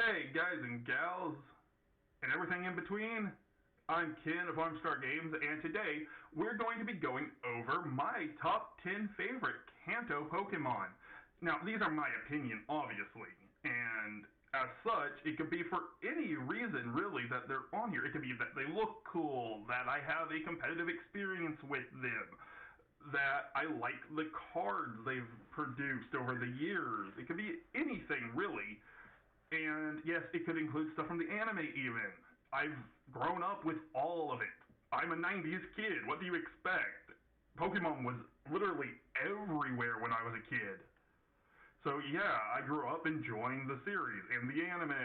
Hey guys and gals, and everything in between. I'm Ken of Armstar Games, and today we're going to be going over my top 10 favorite Kanto Pokemon. Now, these are my opinion, obviously, and as such, it could be for any reason really that they're on here. It could be that they look cool, that I have a competitive experience with them, that I like the cards they've produced over the years. It could be anything really. And yes, it could include stuff from the anime even. I've grown up with all of it. I'm a 90s kid. What do you expect? Pokemon was literally everywhere when I was a kid. So yeah, I grew up enjoying the series and the anime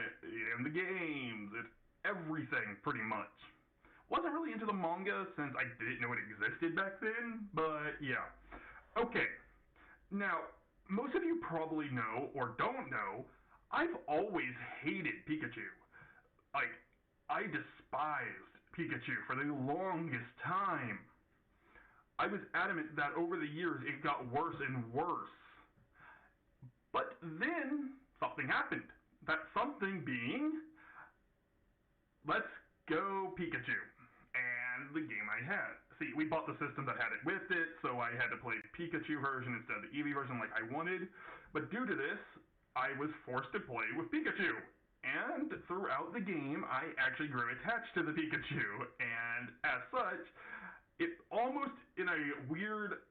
and the games and everything pretty much. Wasn't really into the manga since I didn't know it existed back then, but yeah. Okay, now, most of you probably know or don't know, I've always hated Pikachu. Like, I despised Pikachu for the longest time. I was adamant that over the years it got worse and worse. But then something happened. That something being, let's go Pikachu. And the game I had. See, we bought the system that had it with it, so I had to play the Pikachu version instead of the Eevee version like I wanted. But due to this, I was forced to play with Pikachu. And throughout the game, I actually grew attached to the Pikachu. And as such, it almost, in a weird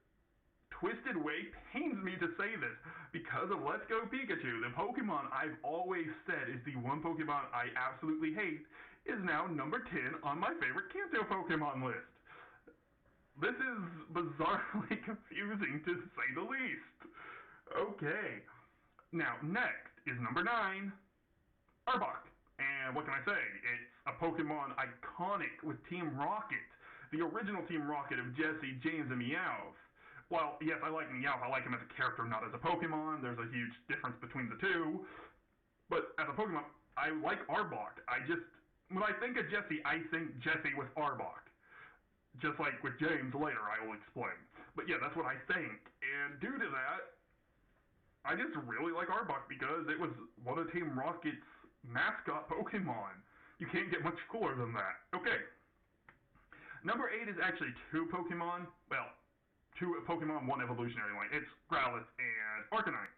twisted way, pains me to say this. Because of Let's Go Pikachu, the Pokemon I've always said is the one Pokemon I absolutely hate, is now number 10 on my favorite Kanto Pokemon list. This is bizarrely confusing to say the least. Okay. Now, next is number 9, Arbok. And what can I say? It's a Pokemon iconic with Team Rocket, the original Team Rocket of Jesse, James, and Meowth. Well, yes, I like Meowth. I like him as a character, not as a Pokemon. There's a huge difference between the two. But as a Pokemon, I like Arbok. When I think of Jesse, I think Jesse with Arbok. Just like with James later, I will explain. But yeah, that's what I think. And due to that, I just really like Arbok because it was one of Team Rocket's mascot Pokemon. You can't get much cooler than that. Okay. Number 8 is actually two Pokemon. Well, two Pokemon, one evolutionary line. It's Growlithe and Arcanine.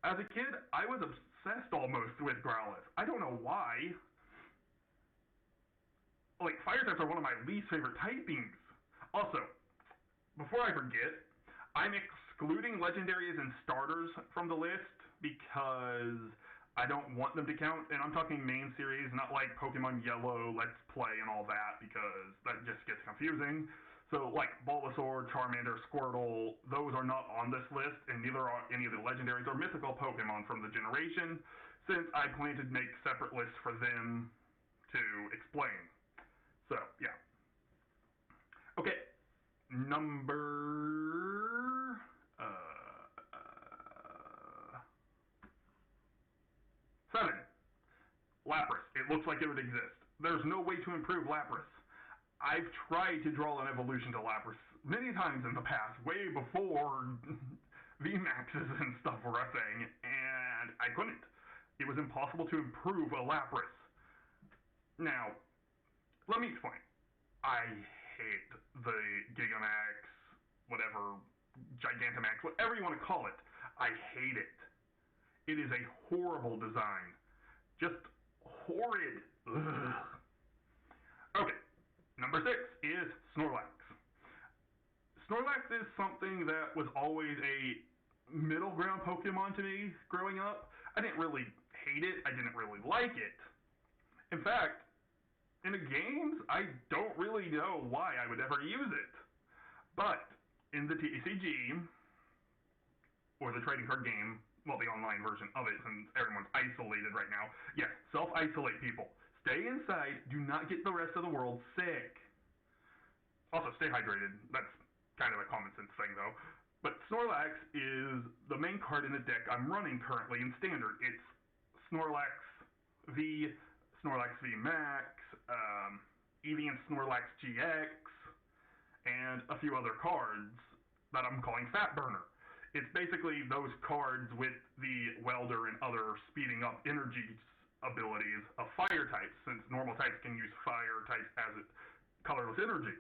As a kid, I was obsessed almost with Growlithe. I don't know why. Like, fire types are one of my least favorite typings. Also, before I forget, I'm excluding legendaries and starters from the list because I don't want them to count, and I'm talking main series, not like Pokemon Yellow, Let's Play, and all that, because that just gets confusing. So, like Bulbasaur, Charmander, Squirtle, those are not on this list, and neither are any of the legendaries or mythical Pokemon from the generation, since I plan to make separate lists for them to explain. So, yeah. Okay, number... 7. Lapras. It looks like it would exist. There's no way to improve Lapras. I've tried to draw an evolution to Lapras many times in the past, way before VMAXs and stuff were a thing, and I couldn't. It was impossible to improve a Lapras. Now, let me explain. I hate the Gigamax, whatever, Gigantamax, whatever you want to call it. I hate it. It is a horrible design. Just horrid. Ugh. Okay, number 6 is Snorlax. Snorlax is something that was always a middle ground Pokemon to me growing up. I didn't really hate it. I didn't really like it. In fact, in the games, I don't really know why I would ever use it. But in the TCG, or the trading card game, well, the online version of it, since everyone's isolated right now, yes, self-isolate people. Stay inside. Do not get the rest of the world sick. Also, stay hydrated. That's kind of a common sense thing, though. But Snorlax is the main card in the deck I'm running currently in Standard. It's Snorlax V, Snorlax V Max, Eevee Snorlax GX, and a few other cards that I'm calling Fat Burner. It's basically those cards with the Welder and other speeding up energy abilities of fire types, since normal types can use fire types as a colorless energy.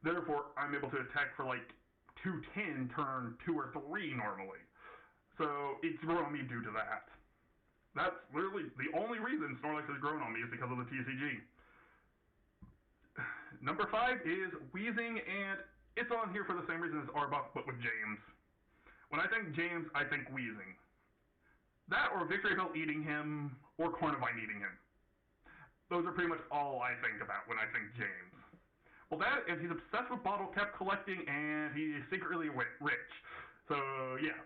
Therefore, I'm able to attack for like 210 turn 2 or 3 normally. So it's grown on me due to that. That's literally the only reason Snorlax has grown on me is because of the TCG. Number 5 is Wheezing, and it's on here for the same reason as Arbok, but with James. When I think James, I think Wheezing. That or Victoryville eating him, or Cornivine eating him. Those are pretty much all I think about when I think James. Well, that is, he's obsessed with bottle cap collecting, and he secretly rich. So, yeah.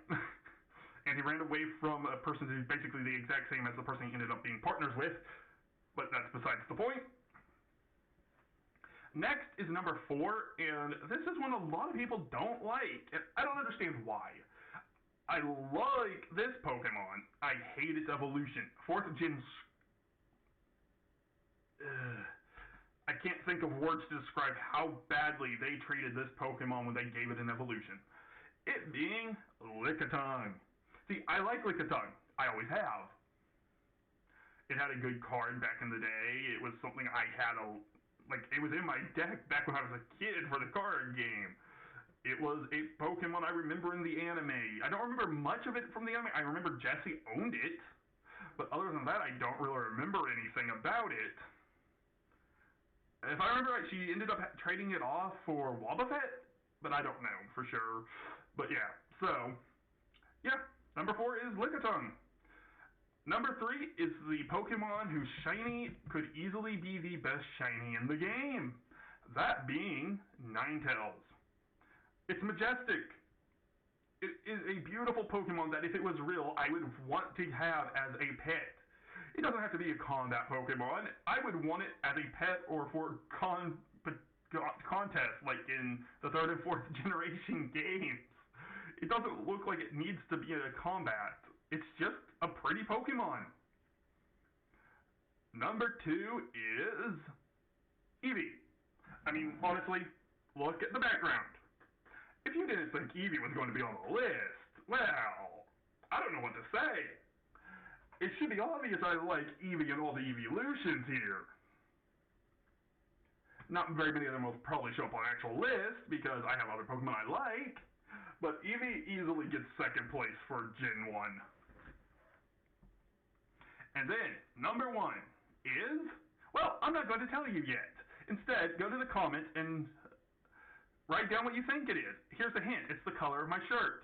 And he ran away from a person who's basically the exact same as the person he ended up being partners with, but that's besides the point. Next is number 4, and this is one a lot of people don't like, and I don't understand why. I like this Pokemon. I hate its evolution. 4th Gen. I can't think of words to describe how badly they treated this Pokemon when they gave it an evolution. It being Lickitung. See, I like Lickitung. I always have. It had a good card back in the day. It was something I had it was in my deck back when I was a kid for the card game. It was a Pokemon I remember in the anime. I don't remember much of it from the anime. I remember Jessie owned it. But other than that, I don't really remember anything about it. If I remember right, she ended up trading it off for Wobbuffet, but I don't know for sure. But yeah, so, yeah, number 4 is Lickitung. Number 3 is the Pokemon whose shiny could easily be the best shiny in the game. That being Ninetales. It's majestic. It is a beautiful Pokemon that if it was real, I would want to have as a pet. It doesn't have to be a combat Pokemon. I would want it as a pet or for contests like in the 3rd and 4th generation games. It doesn't look like it needs to be in a combat. It's just a pretty Pokemon. Number 2 is Eevee. I mean, honestly, look at the background. If you didn't think Eevee was going to be on the list, well, I don't know what to say. It should be obvious I like Eevee and all the evolutions here. Not very many of them will probably show up on actual list because I have other Pokemon I like, but Eevee easily gets 2nd place for Gen 1. And then, number 1 is, well, I'm not going to tell you yet. Instead, go to the comments and write down what you think it is. Here's a hint. It's the color of my shirt.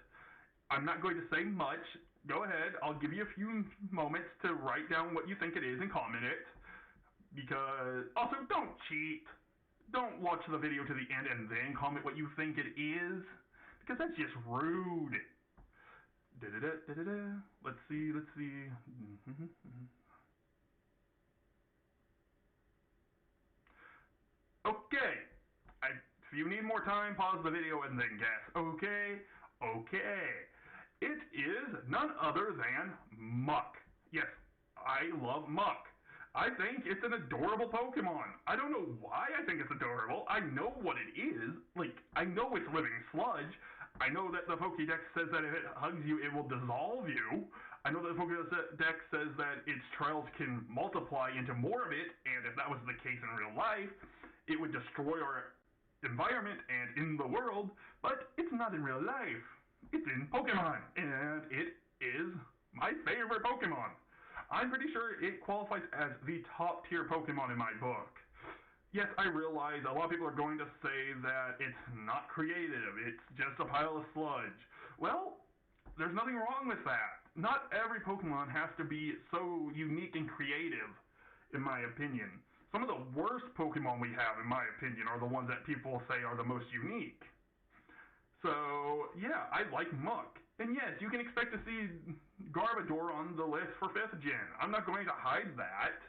I'm not going to say much. Go ahead. I'll give you a few moments to write down what you think it is and comment it. Because, also, don't cheat. Don't watch the video to the end and then comment what you think it is. Because that's just rude. Let's see. Okay. If you need more time, pause the video and then guess. Okay. It is none other than Muck. Yes, I love Muck. I think it's an adorable Pokemon. I don't know why I think it's adorable. I know what it is. I know it's living sludge. I know that the Pokédex says that if it hugs you, it will dissolve you. I know that the Pokédex says that its trails can multiply into more of it, and if that was the case in real life, it would destroy our environment and in the world, but it's not in real life. It's in Pokemon, and it is my favorite Pokemon. I'm pretty sure it qualifies as the top tier Pokemon in my book. Yes, I realize a lot of people are going to say that it's not creative, it's just a pile of sludge. Well, there's nothing wrong with that. Not every Pokemon has to be so unique and creative, in my opinion. Some of the worst Pokemon we have, in my opinion, are the ones that people say are the most unique. So, yeah, I like Muck. And yes, you can expect to see Garbodor on the list for 5th Gen. I'm not going to hide that,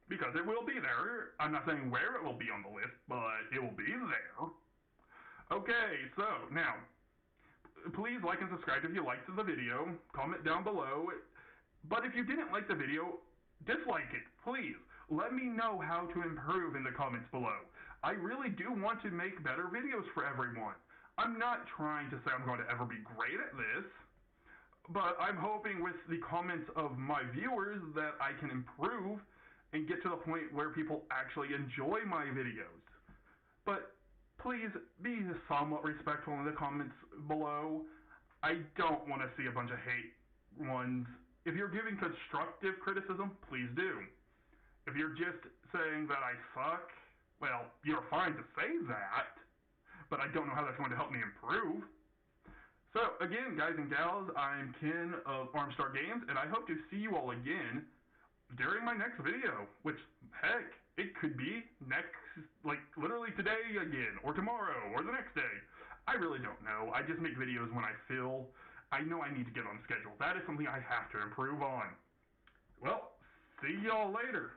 because it will be there. I'm not saying where it will be on the list, but it will be there. Okay, so, now, please like and subscribe if you liked the video. Comment down below. But if you didn't like the video, dislike it, please. Let me know how to improve in the comments below. I really do want to make better videos for everyone. I'm not trying to say I'm going to ever be great at this. But I'm hoping with the comments of my viewers that I can improve and get to the point where people actually enjoy my videos. But please be somewhat respectful in the comments below. I don't want to see a bunch of hate ones. If you're giving constructive criticism, please do. If you're just saying that I suck, well, you're fine to say that, but I don't know how that's going to help me improve. So, again, guys and gals, I'm Ken of Armstar Games, and I hope to see you all again during my next video, which, heck, it could be next, like, literally today again, or tomorrow, or the next day. I really don't know. I just make videos when I feel I know I need to get on schedule. That is something I have to improve on. Well, see y'all later.